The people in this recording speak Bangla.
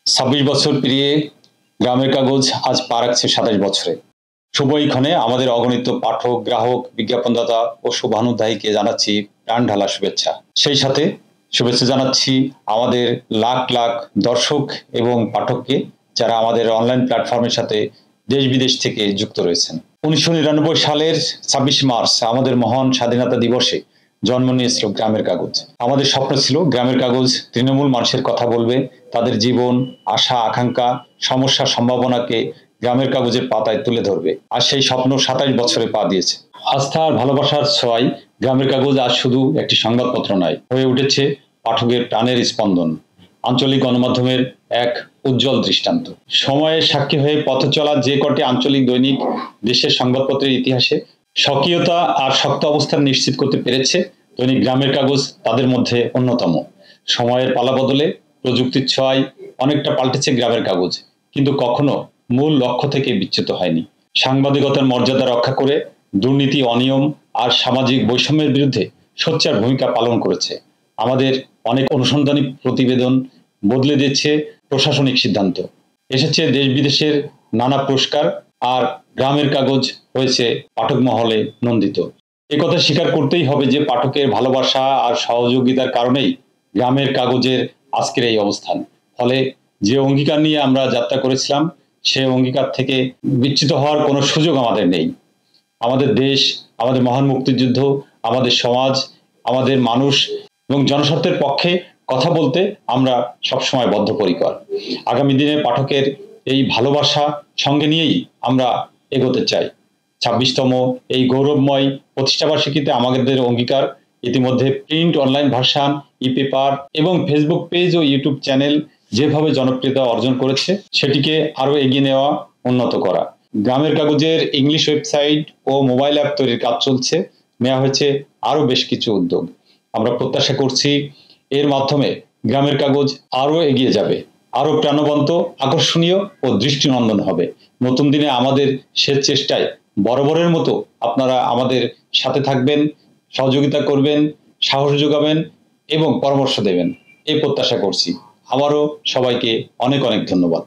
26 বছর পেরিয়ে গ্রামের কাগজ আজ পা রাখছে 27 বছরে। শুভ এই ক্ষণে আমাদের অগণিত পাঠক, গ্রাহক, বিজ্ঞাপনদাতা ও শুভানুধ্যায়ীকে জানাচ্ছি প্রাণ ঢালা শুভেচ্ছা। সেই সাথে শুভেচ্ছা জানাচ্ছি আমাদের লাখ লাখ দর্শক এবং পাঠককে, যারা আমাদের অনলাইন প্ল্যাটফর্মের সাথে দেশ বিদেশ থেকে যুক্ত রয়েছেন। 1999 সালের 26 মার্চ আমাদের মহান স্বাধীনতা দিবসে জন্ম নিয়েছিল গ্রামের কাগজ। আমাদের স্বপ্ন ছিল গ্রামের কাগজ তৃণমূল মানুষের কথা বলবে, তাদের জীবন, আশা, আকাঙ্ক্ষা, সমস্যা, সম্ভাবনাকে গ্রামের কাগজের পাতায় তুলে ধরবে। আর সেই স্বপ্ন 27 বছরে পা দিয়েছে। আস্থা আর ভালোবাসার ছোঁয়ায় গ্রামের কাগজ আজ শুধু একটি সংবাদপত্র নয়, হয়ে উঠেছে পাঠকের প্রাণের স্পন্দন, আঞ্চলিক গণমাধ্যমের এক উজ্জ্বল দৃষ্টান্ত। সময়ের সাক্ষী হয়ে পথ চলা যে কটি আঞ্চলিক দৈনিক দেশের সংবাদপত্রের ইতিহাসে স্বকীয়তা আর শক্ত অবস্থান নিশ্চিত করতে পেরেছে, দৈনিক গ্রামের কাগজ তাদের মধ্যে অন্যতম। সময়ের পালাবদলে প্রযুক্তির ছোঁয়ায় অনেকটা পাল্টেছে গ্রামের কাগজ, কিন্তু কখনো মূল লক্ষ্য থেকে বিচ্যুত হয়নি। সাংবাদিকতার মর্যাদা রক্ষা করে দুর্নীতি, অনিয়ম আর সামাজিক বৈষম্যের বিরুদ্ধে সোচ্চার ভূমিকা পালন করেছে। আমাদের অনেক অনুসন্ধানী প্রতিবেদন বদলে দিচ্ছে প্রশাসনিক সিদ্ধান্ত, এসেছে দেশ বিদেশের নানা পুরস্কার, আর গ্রামের কাগজ হয়েছে পাঠক মহলে নন্দিত। কথা স্বীকার করতেই হবে যে পাঠকের ভালোবাসা আর সহযোগিতার কারণেই গ্রামের কাগজের আজকের এই অবস্থান। ফলে যে অঙ্গীকার নিয়ে আমরা যাত্রা করেছিলাম, সে অঙ্গীকার থেকে বিচ্যুত হওয়ার কোনো সুযোগ আমাদের নেই। আমাদের দেশ, আমাদের মহান মুক্তিযুদ্ধ, আমাদের সমাজ, আমাদের মানুষ এবং জনস্বার্থের পক্ষে কথা বলতে আমরা সবসময় বদ্ধপরিকর। আগামী দিনে পাঠকের এই ভালোবাসা সঙ্গে নিয়েই আমরা এগোতে চাই। 26তম এই গৌরবময় প্রতিষ্ঠাবার্ষিকীতে আমাদের অঙ্গীকার, ইতিমধ্যে print, online version, e paper এবং ফেসবুক পেজ ও ইউটিউব চ্যানেল যেভাবে জনপ্রিয়তা অর্জন করেছে, সেটিকে আরো এগিয়ে নেওয়া, উন্নত করা। গ্রামের কাগজের ইংলিশ ওয়েবসাইট ও মোবাইল অ্যাপ তৈরির কাজ চলছে, নেওয়া হয়েছে আরো বেশ কিছু উদ্যোগ। আমরা প্রত্যাশা করছি এর মাধ্যমে গ্রামের কাগজ আরো এগিয়ে যাবে, আরো প্রাণবন্ত, আকর্ষণীয় ও দৃষ্টিনন্দন হবে। নতুন দিনে আমাদের সে চেষ্টায় বরাবরের মতো আপনারা আমাদের সাথে থাকবেন, সহযোগিতা করবেন, সাহস যোগাবেন এবং পরামর্শ দেবেন, এই প্রত্যাশা করছি। আবারও সবাইকে অনেক অনেক ধন্যবাদ।